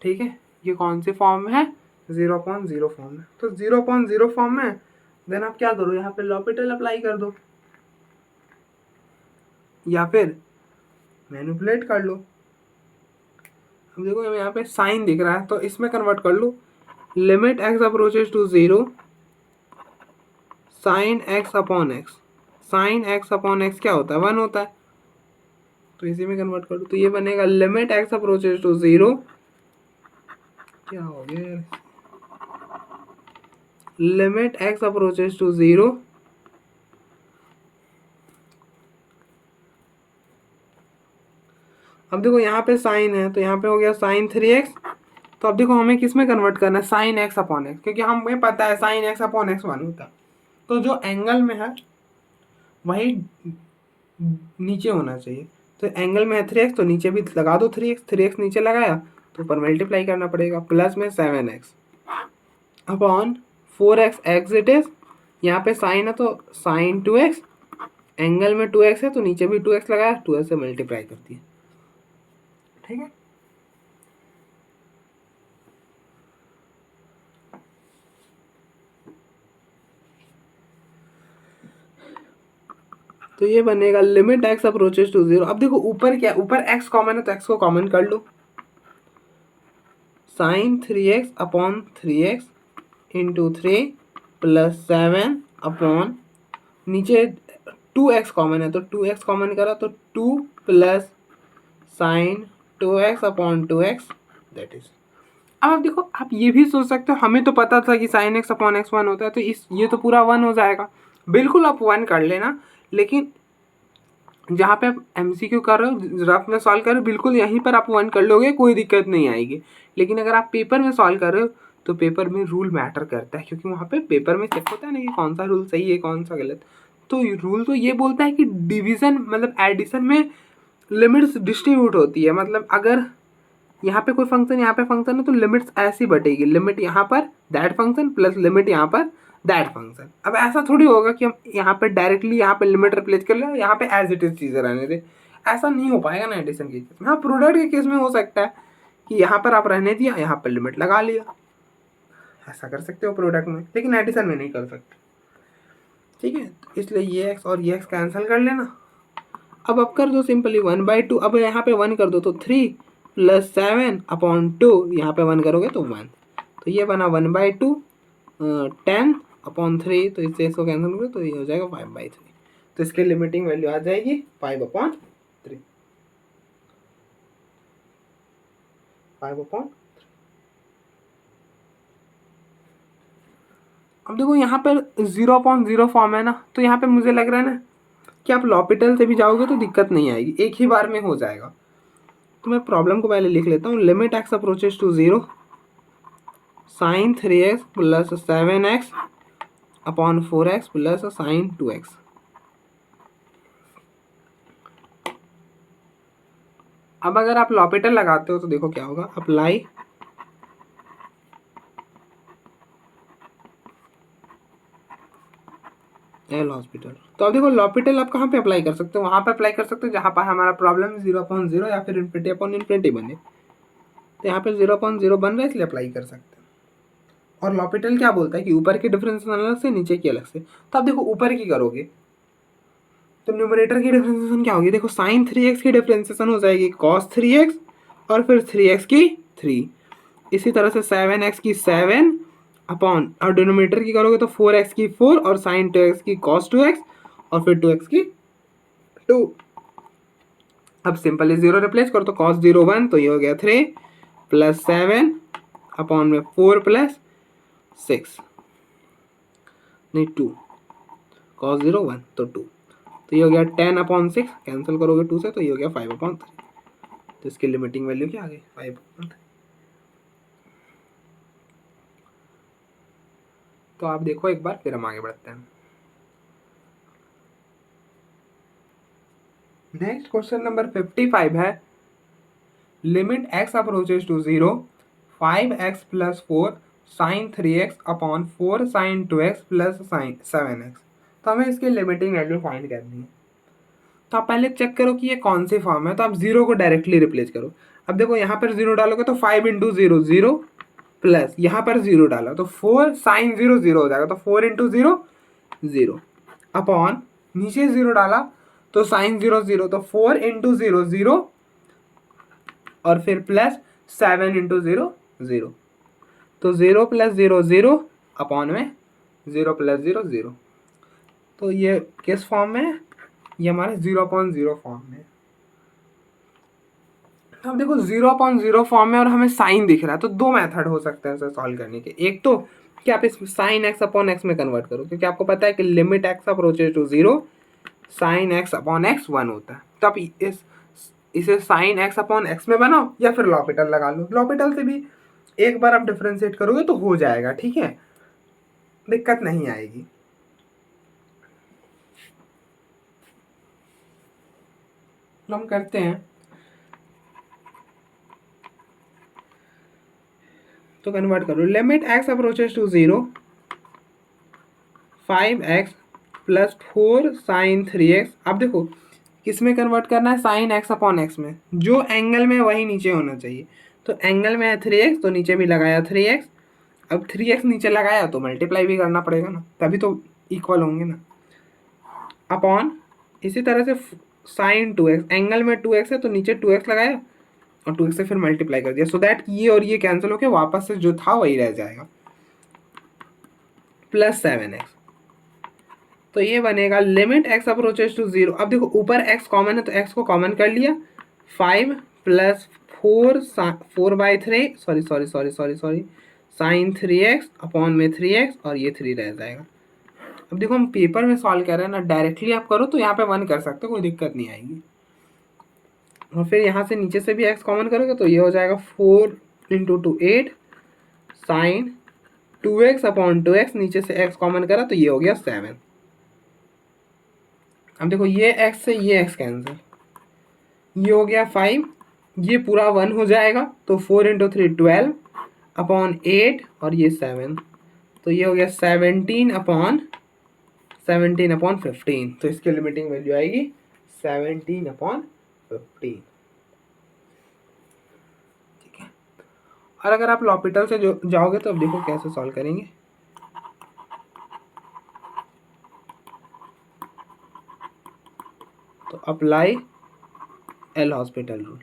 Speaker 1: ठीक है, ये कौन सी फॉर्म में है, 0/0 फॉर्म में। तो 0/0 फॉर्म में देन आप क्या करो, यहाँ पे लॉपिटल अप्लाई कर दो या फिर मैनिपुलेट कर लो। अब देखो यहाँ पे साइन दिख रहा है, तो इसमें कन्वर्ट कर लो। Limit x approaches to 0 sine x upon x, sine x upon x क्या होता है 1 होता है, तो इसी में कन्वर्ट कर दो, तो ये बनेगा लिमिट एक्स अप्रोचेज टू 0, क्या हो गया यार, लिमिट एक्स अप्रोचेज टू 0 अब देखो यहाँ पे साइन है तो यहाँ पे हो गया साइन 3x। तो अब देखो हमें किस में कन्वर्ट करना है, साइन एक्स अपॉन एक्स, क्योंकि हमें पता है साइन एक्स अपॉन एक्स 1 होता है। तो जो एंगल में है वही नीचे होना चाहिए। तो एंगल में है 3x तो नीचे भी लगा दो 3x, 3x नीचे लगाया तो ऊपर मल्टीप्लाई करना पड़ेगा, प्लस में 7x upon 4x x it is, यहाँ पे साइन है तो साइन 2x, एंगल में 2x है तो नीचे भी 2x लगाया, 2x से मल्टीप्लाई करती है, ठीक है। तो ये बनेगा लिमिट एक्स अप्रोचेज टू 0। अब देखो ऊपर क्या, ऊपर x कॉमन है तो x को कॉमन कर लो, sine 3x upon 3x into 3 plus 7 upon नीचे 2x कॉमन है तो 2x कॉमन करा तो 2 plus sine 2x upon 2x that is. अब आप देखो आप ये भी सोच सकते हो हमें तो पता था कि साइन एक्स अपॉन एक्स 1 होता है, तो इस ये तो पूरा 1 हो जाएगा, बिल्कुल आप 1 कर लेना, लेकिन जहाँ पे आप MCQ कर रहे हो रफ में सॉल्व कर रहे हो बिल्कुल यहीं पर आप 1 कर लोगे, कोई दिक्कत नहीं आएगी। लेकिन अगर आप पेपर में सॉल्व कर रहे हो तो पेपर में रूल मैटर करता है, क्योंकि वहाँ पे पेपर में चेक होता है ना कि कौन सा रूल सही है कौन सा गलत। तो रूल तो ये बोलता है कि डिवीज़न मतलब एडिशन में लिमिट्स डिस्ट्रीब्यूट होती है, मतलब अगर यहाँ पे कोई फंक्शन यहाँ पे फंक्शन है तो लिमिट्स ऐसी बटेगी, लिमिट यहाँ पर दैट फंक्शन प्लस लिमिट यहाँ पर दैट फंक्शन। अब ऐसा थोड़ी होगा कि हम यहाँ पे डायरेक्टली यहाँ पे लिमिट रिप्लेस कर ले, यहाँ पे एज इट इज चीज़ें रहने दे, ऐसा नहीं हो पाएगा ना एडिशन के केस में। हाँ प्रोडक्ट के केस में हो सकता है कि यहाँ पर आप रहने दिया, यहाँ पर लिमिट लगा लिया, ऐसा कर सकते हो प्रोडक्ट में, लेकिन एडिशन में नहीं कर सकते, ठीक है। तो इसलिए ये एक्स और ये एक्स कैंसिल कर लेना। अब कर दो सिंपली 1/2, अब यहाँ पे 1 कर दो तो 3 प्लस 7 अपॉन 2, यहाँ पे 1 करोगे तो 1, तो ये बना 1/2 10 अपॉन 3, तो इससे इसको कैंसिल करोगे तो ये हो जाएगा 5/3। तो इसकी लिमिटिंग वैल्यू आ जाएगी 5/3, 5/3। अब देखो यहाँ पर 0/0 फॉर्म है ना, तो यहाँ पे मुझे लग रहा है ना कि आप लॉपिटल से भी जाओगे तो दिक्कत नहीं आएगी, एक ही बार में हो जाएगा। तो मैं प्रॉब्लम को पहले लिख लेता हूँ, limit x approaches to 0 sine 3x plus 7x upon 4x plus sine 2x। अब अगर आप लॉपिटल लगाते हो तो देखो क्या होगा, अप्लाई एल हॉस्पिटल। तो अब देखो लॉपिटल आप कहाँ पे अप्लाई कर सकते हो, वहाँ पे अप्लाई कर सकते हो जहाँ पर हमारा प्रॉब्लम 0/0 या फिर इन्फिनिटी अपॉन इन्फिनिटी बने। तो यहाँ पे 0/0 बन रहा है इसलिए अप्लाई कर सकते हैं। और लॉपिटल क्या बोलता है कि ऊपर की डिफरेंशिएशन अलग से नीचे की अलग से। तो आप देखो ऊपर की करोगे तो न्यूमरेटर की डिफरेंशिएशन क्या होगी, देखो साइन 3x की डिफरेंशिएशन हो जाएगी कॉस 3x और फिर 3x की 3, इसी तरह से 7x की 7 अपॉन, और डिनोमिनेटर की करोगे तो 4x की 4 और साइन 2x की कॉस 2x और फिर 2x की 2। अब सिंपली 0 रिप्लेस करो तो कॉस 0 1, तो ये हो गया 3 प्लस 7 अपॉन में 4 प्लस 6 नहीं 2, कॉस 0 1 तो 2, तो ये हो गया 10/6, कैंसिल करोगे 2 से तो ये हो गया 5/3। तो इसकी लिमिटिंग वैल्यू क्या आ गई 5/3। तो आप देखो एक बार फिर हम आगे बढ़ते हैं। नेक्स्ट क्वेश्चन नंबर 55 है, limit x approaches to 0 5x plus 4 sine 3x upon 4 sine 2x plus sine 7x। तो हमें इसकी लिमिटिंग वैल्यू फाइंड करनी है। तो आप पहले चेक करो कि ये कौन सी फॉर्म है, तो आप 0 को डायरेक्टली रिप्लेस करो। अब देखो यहाँ पर 0 डालोगे तो 5 इंटू 0 0 प्लस यहाँ पर 0 डाला तो 4 साइन 0 0 हो जाएगा, तो 4 इंटू 0 0 अपॉन नीचे 0 डाला तो साइन 0 0, तो 4 इंटू 0 0 और फिर प्लस 7 इंटू 0 0, तो 0 प्लस 0 0 अपॉन में 0 प्लस 0 0। तो ये किस फॉर्म में है, ये हमारे 0/0 फॉर्म में। तो अब देखो 0/0 फॉर्म में और हमें साइन दिख रहा है, तो दो मेथड हो सकते हैं इसे सॉल्व करने के। एक तो कि आप इस साइन एक्स अपॉन एक्स में कन्वर्ट करो, क्योंकि आपको पता है कि limit x approaches to 0 sine x upon x 1 होता है। तो आप इसे साइन एक्स अपॉन एक्स में बनाओ या फिर लॉपिटल लगा लो। लॉपिटल से भी एक बार आप डिफ्रेंशिएट करोगे तो हो जाएगा, ठीक है, दिक्कत नहीं आएगी। तो हम करते हैं, तो कन्वर्ट करो। Limit x approaches to 0 5x plus 4 sine 3x। अब देखो किस में कन्वर्ट करना है, साइन एक्स अपॉन एक्स में। जो एंगल में वही नीचे होना चाहिए। तो एंगल में है 3x तो नीचे भी लगाया 3x। अब 3x नीचे लगाया तो मल्टीप्लाई भी करना पड़ेगा ना, तभी तो इक्वल होंगे ना। अपॉन इसी तरह से साइन 2x, एंगल में 2x है तो नीचे 2x लगाया और 2x से फिर मल्टीप्लाई कर दिया, सो दैट ये और ये कैंसिल होके वापस से जो था वही रह जाएगा, प्लस 7x। तो ये बनेगा लिमिट एक्स अप्रोचेज टू 0। अब देखो ऊपर x कॉमन है तो x को कॉमन कर लिया, 5 plus 4/3 sorry sine 3x upon में 3x और ये 3 रह जाएगा। अब देखो हम पेपर में सॉल्व कर रहे हैं ना, डायरेक्टली आप करो तो यहाँ पे 1 कर सकते हो, कोई दिक्कत नहीं आएगी। और फिर यहाँ से नीचे से भी x कॉमन करोगे तो ये हो जाएगा 4 into 2 8 sign 2x upon 2x, नीचे से x कॉमन करा तो ये हो गया 7। अब देखो ये x से ये x कैंसिल, ये हो गया 5, ये पूरा 1 हो जाएगा तो 4 इंटू 3 12 अपॉन 8 और ये 7, तो ये हो गया 17/15। तो इसकी लिमिटिंग वैल्यू आएगी 17/15, ठीक है। और अगर आप लॉपिटल से जो जाओगे तो अब देखो कैसे सॉल्व करेंगे। तो अप्लाई एल हॉस्पिटल रूल।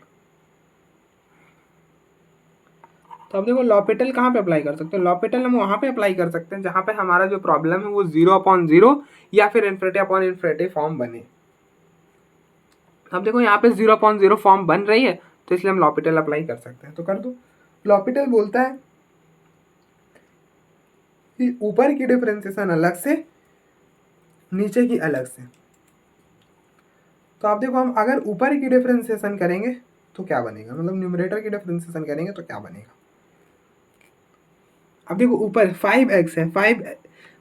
Speaker 1: तो अब देखो लॉपिटल कहाँ पे अप्लाई कर सकते हैं, लॉपिटल हम वहाँ पे अप्लाई कर सकते हैं जहाँ पे हमारा जो प्रॉब्लम है वो 0/0 या फिर इन्फिनिटी अपॉन इन्फिनिटी फॉर्म बने। अब देखो यहाँ पे 0/0 फॉर्म बन रही है तो इसलिए हम लॉपिटल अप्लाई कर सकते हैं, तो कर दो। लॉपिटल बोलता है कि ऊपर की डिफरेंशिएशन अलग से, नीचे की अलग से। तो आप देखो हम अगर ऊपर की डिफरेंशिएशन करेंगे तो क्या बनेगा, मतलब न्यूमरेटर की डिफरेंशिएशन करेंगे तो क्या बनेगा। अब देखो ऊपर 5x है,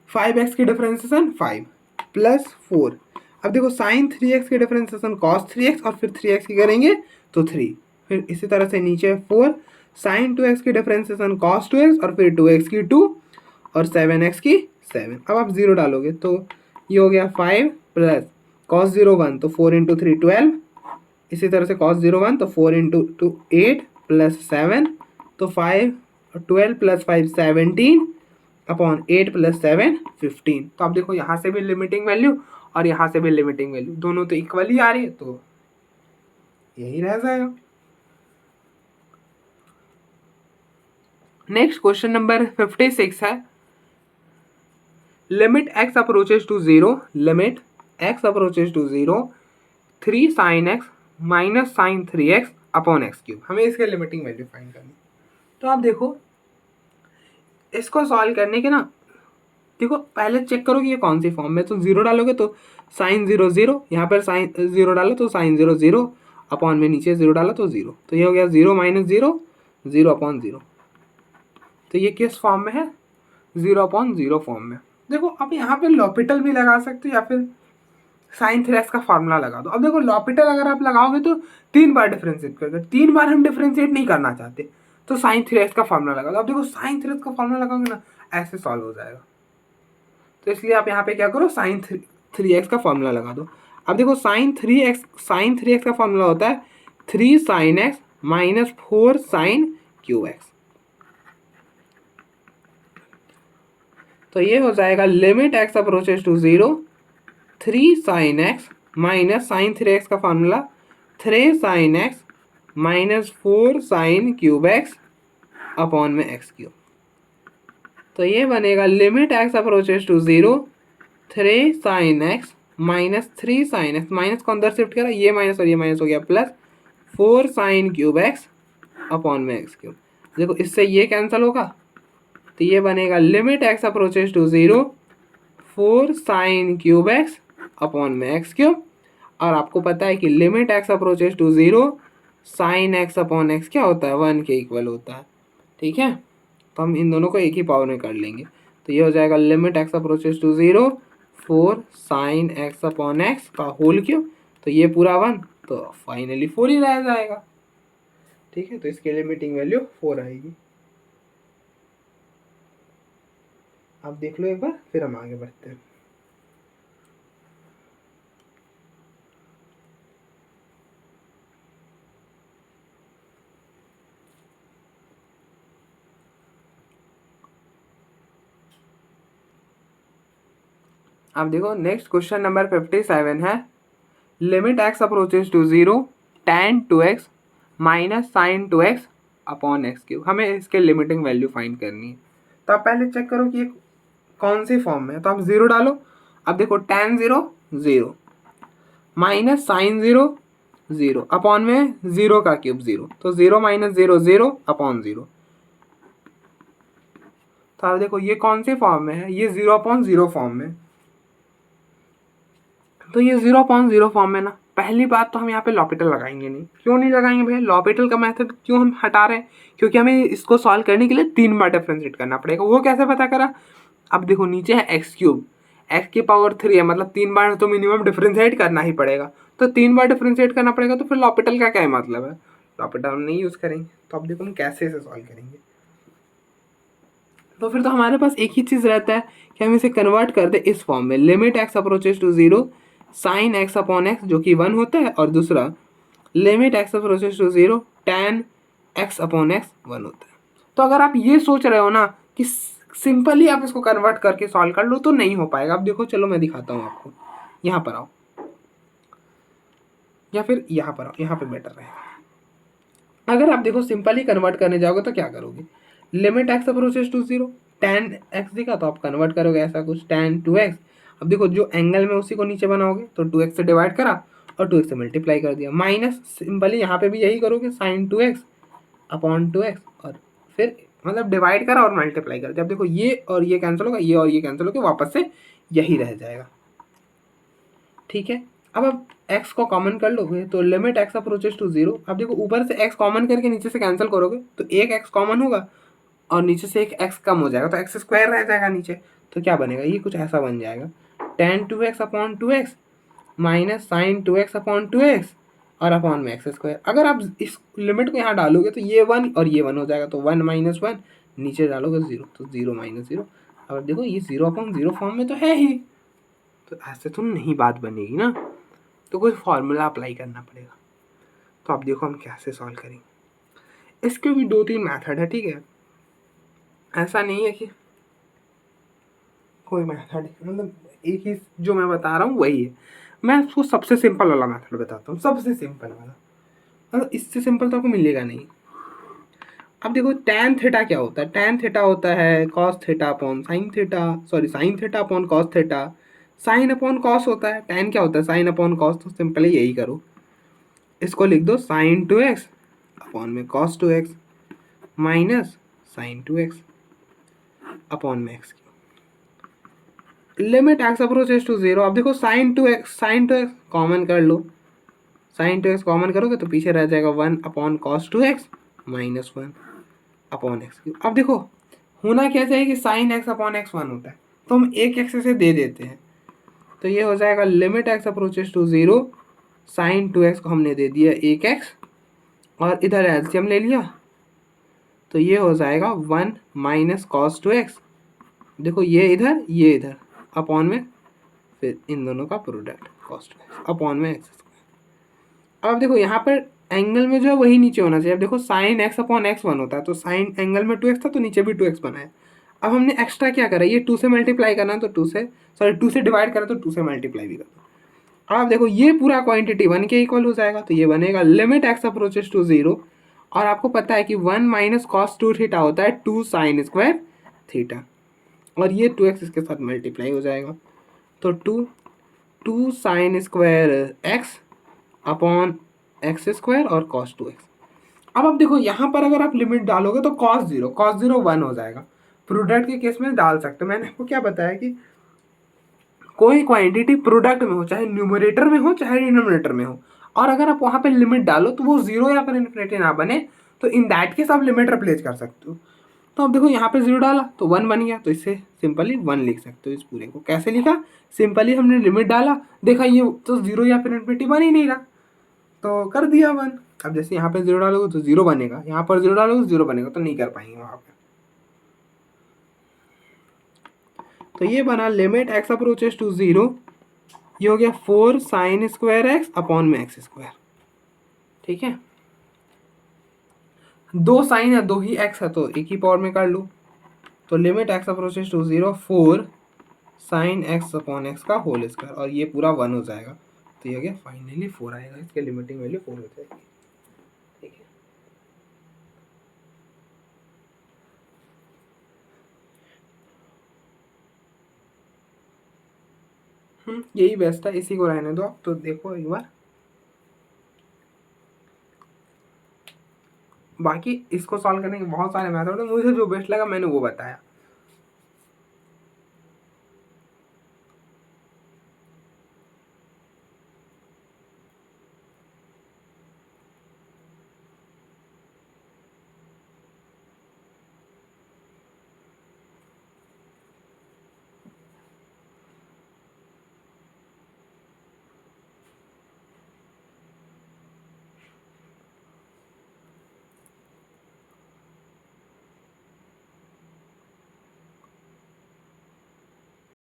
Speaker 1: 5x की डिफरेंशिएशन 5 प्लस 4। अब देखो साइन 3x की डिफरेंशिएशन cos 3x और फिर 3x की करेंगे तो 3, फिर इसी तरह से नीचे 4 साइन 2x की डिफरेंशिएशन cos 2x और फिर 2x की 2 और 7x की 7। अब आप 0 डालोगे तो ये हो गया 5 प्लस cos 0 1 तो 4 इंटू 3 12, इसी तरह से cos 0 1 तो 4 इंटू 2 8 प्लस 7 तो 5 12 प्लस 5 17 अपॉन 8 प्लस 7 15। तो आप देखो यहाँ से भी लिमिटिंग वैल्यू और यहाँ से भी लिमिटिंग वैल्यू दोनों तो इक्वल ही आ रही है, तो यही रह जाएगा। नेक्स्ट क्वेश्चन नंबर 56 है, limit x approaches to 0 limit x approaches to 0 3 sine x minus sine 3x upon x cube. हमें इसके लिमिटिंग वैल्यू फाइंड करनी। तो आप देखो इसको सॉल्व करने के ना, देखो पहले चेक करो कि ये कौन सी फॉर्म में। तो 0 डालोगे तो साइन 0 0, यहाँ पर साइन 0 डालो तो साइन 0 0 अपॉन में नीचे 0 डाला तो 0, तो ये हो गया 0 माइनस 0 0/0। तो ये किस फॉर्म में है, 0/0 फॉर्म में। देखो अब यहाँ पे लॉपिटल भी लगा सकते हो या फिर साइन 3x का फार्मूला लगा दो। अब देखो लॉपिटल अगर आप लगाओगे तो 3 बार डिफ्रेंशिएट करोगे, 3 बार हम डिफ्रेंशिएट नहीं करना चाहते तो साइन 3x का फार्मूला लगा दो। अब देखो साइन 3x का फार्मूला लगाओगे ना, ऐसे सॉल्व हो जाएगा। तो इसलिए आप यहाँ पे क्या करो, साइन 3x का फार्मूला लगा दो। अब देखो साइन 3x का फार्मूला होता है 3 sine x minus 4 sine cube x. तो ये हो जाएगा limit x approaches to 0 3 sine x minus sine 3x का formula 3 sine x minus 4 sine cube x upon में एक्स क्यूब। तो ये बनेगा limit x approaches to 0 3 sine x minus 3 sine x, minus को अंदर शिफ्ट करा, ये माइनस और ये माइनस हो गया plus 4 sine cube x upon में एक्स क्यूब। देखो इससे ये कैंसिल होगा तो ये बनेगा limit x approaches to 0 4 sine cube x upon में एक्स क्यूब। और आपको पता है कि limit x approaches to 0 sine x upon x क्या होता है 1 के इक्वल होता है। ठीक है, तो हम इन दोनों को एक ही पावर में कर लेंगे। तो ये हो जाएगा limit x approaches to 0 4 sine x upon x का होल क्यूब। तो ये पूरा 1 तो फाइनली 4 ही रह जाएगा। ठीक है, तो इसके लिमिटिंग वैल्यू 4 आएगी। आप देख लो एक बार, फिर हम आगे बढ़ते हैं। अब देखो नेक्स्ट क्वेश्चन नंबर 57 है, limit x approaches to 0 tan 2x minus sine 2x upon x cube. हमें इसके लिमिटिंग वैल्यू फाइंड करनी है। तो आप पहले चेक करो कि ये कौन सी फॉर्म में है। तो आप 0 डालो। अब देखो tan 0 0 माइनस साइन 0 0 अपॉन में 0 का क्यूब 0, तो 0 माइनस 0 0 अपॉन 0। तो आप देखो ये कौन सी फॉर्म में है, ये 0 अपॉन 0 फॉर्म में। तो ये 0 अपॉन 0 फॉर्म में ना, पहली बात तो हम यहाँ पे लॉपिटल लगाएंगे नहीं। क्यों नहीं लगाएंगे भैया, लॉपिटल का मेथड क्यों हम हटा रहे हैं, क्योंकि हमें इसको सॉल्व करने के लिए 3 बार डिफरेंशिएट करना पड़ेगा। वो कैसे पता करा, अब देखो नीचे है एक्स क्यूब, एक्स की पावर 3 है, मतलब 3 बार तो मिनिमम डिफरेंशिएट करना ही पड़ेगा। तो 3 बार डिफरेंशिएट करना पड़ेगा, तो फिर लॉपिटल का क्या मतलब है, लॉपिटल हम नहीं यूज़ करेंगे। तो अब देखो हम कैसे इसे सॉल्व करेंगे। तो फिर तो हमारे पास एक ही चीज़ रहता है कि हम इसे कन्वर्ट कर दे इस फॉर्म में, limit x approaches to 0 sine x upon x जो कि 1 होता है, और दूसरा limit x approaches to 0 tan x upon x 1 होता है। तो अगर आप ये सोच रहे हो ना कि सिंपली आप इसको कन्वर्ट करके सॉल्व कर लो, तो नहीं हो पाएगा। अब देखो चलो मैं दिखाता हूँ आपको, यहाँ पर आओ या फिर यहाँ पर आओ, यहाँ पे बेटर रहेगा। अगर आप देखो सिंपली कन्वर्ट करने जाओगे तो क्या करोगे, limit x approaches to 0 tan x दिखा तो आप कन्वर्ट करोगे ऐसा कुछ tan 2x। अब देखो जो एंगल में उसी को नीचे बनाओगे, तो 2x से डिवाइड करा और 2x से मल्टीप्लाई कर दिया, माइनस सिंपली यहाँ पे भी यही करोगे साइन 2x अपॉन 2x, और फिर मतलब डिवाइड करा और मल्टीप्लाई कर दिया। अब देखो ये और ये कैंसिल होगा, ये और ये कैंसिल होकर वापस से यही रह जाएगा। ठीक है, अब आप x को कॉमन कर लोगे तो लिमिट x अप्रोचेज टू 0। अब देखो ऊपर से x कॉमन करके नीचे से कैंसिल करोगे तो एक x कॉमन होगा और नीचे से एक x कम हो जाएगा, तो x स्क्वायर रह जाएगा नीचे। तो क्या बनेगा, ये कुछ ऐसा बन जाएगा tan 2x upon 2x minus sine 2x upon 2x और अपॉन में एक्स स्क्वायर। अगर आप इस लिमिट को यहाँ डालोगे तो ये 1 और ये 1 हो जाएगा, तो 1 माइनस 1, नीचे डालोगे 0 तो 0 माइनस 0। अब देखो ये 0 अपॉन 0 फॉर्म में तो है ही, तो ऐसे तो नहीं बात बनेगी ना, तो कोई फॉर्मूला अप्लाई करना पड़ेगा। तो अब देखो हम कैसे सॉल्व करेंगे। इसके भी 2-3 मेथड है। ठीक है, ऐसा नहीं है कि कोई मेथड, मतलब एक ही जो मैं बता रहा हूँ वही है। मैं उसको सबसे सिंपल वाला मेथड बताता हूँ, सबसे सिंपल वाला, मतलब इससे सिंपल तो आपको मिलेगा नहीं। अब देखो tan थीटा क्या होता है, tan थीटा होता है cos theta upon sine theta, sorry sine theta upon cos theta, sine upon cos होता है, tan क्या होता है साइन अपॉन cos। तो सिंपली यही करो, इसको लिख दो साइन 2x अपॉन में cos 2x minus sine 2x upon में x limit x approaches to 0। अब देखो साइन 2x कॉमन कर लो, साइन 2x कॉमन करोगे तो पीछे रह जाएगा 1 upon cos 2x minus 1 upon x cube. अब देखो होना क्या चाहिए कि साइन एक्स अपॉन एक्स 1 होता है, तो हम एक एक्स से दे देते हैं, तो ये हो जाएगा limit x approaches to 0 sine 2x को हमने दे दिया 1x और इधर एलसीएम ले लिया, तो ये हो जाएगा 1 माइनस कॉस 2x। देखो ये इधर अपॉन में फिर इन दोनों का प्रोडक्ट कॉस 2x अपॉन में एक्स स्क्वायर। अब देखो यहाँ पर एंगल में जो है वही नीचे होना चाहिए। अब देखो साइन एक्स अपॉन एक्स 1 होता है, तो साइन एंगल में 2x था तो नीचे भी 2x बना है। अब हमने एक्स्ट्रा क्या करा, ये 2 से मल्टीप्लाई करना है तो 2 से डिवाइड करा तो 2 से मल्टीप्लाई भी करना। अब देखो ये पूरा क्वांटिटी 1 के इक्वल हो जाएगा, तो ये बनेगा लिमिट एक्स अप्रोचेज टू 0। और आपको पता है कि 1 माइनस कॉस 2 थीटा होता है 2 साइन स्क्वायर थीटा, और ये 2x इसके साथ मल्टीप्लाई हो जाएगा, तो 2 sign square x upon x square और कॉस 2x। अब देखो यहाँ पर अगर आप लिमिट डालोगे तो कॉस जीरो 1 हो जाएगा। प्रोडक्ट के केस में डाल सकते हो। मैंने आपको क्या बताया कि कोई क्वांटिटी प्रोडक्ट में हो, चाहे न्यूमरेटर में हो चाहे डिनोमिनेटर में हो, और अगर आप वहाँ पे लिमिट डालो तो वो जीरो या फिर इन्फिनिटी ना बने, तो इन दैट केस आप लिमिट रिप्लेस कर सकते हो। तो अब देखो यहाँ पे जीरो डाला तो 1 बन गया, तो इससे सिंपली 1 लिख सकते हो। इस पूरे को कैसे लिखा? सिंपली हमने लिमिट डाला, देखा ये तो जीरो या फिर इन्फिनिटी बन ही नहीं रहा, तो कर दिया 1। अब जैसे यहाँ पे जीरो डालोगे तो जीरो बनेगा, यहाँ पर जीरो डालोगे तो जीरो बनेगा, तो नहीं कर पाएंगे वहाँ पे। तो ये बना limit x approaches to zero, ये हो गया 4 साइन स्क्वायर एक्स अपॉन में एक्स स्क्वायर। ठीक है, दो साइन है, दो ही एक्स है, तो एक ही पावर में कर लूँ। तो limit x approaches to zero 4 sine x upon x का होल स्क्वायर, और ये पूरा 1 हो जाएगा, तो ये हो गया फाइनली 4 आएगा, इसके लिमिटिंग वैल्यू 4 हो जाएगी। ठीक है, यही बेस्ट है, इसी को रहने दो। तो देखो एक बार, बाकी इसको सॉल्व करने के बहुत सारे मेथड है, मुझे जो बेस्ट लगा मैंने वो बताया।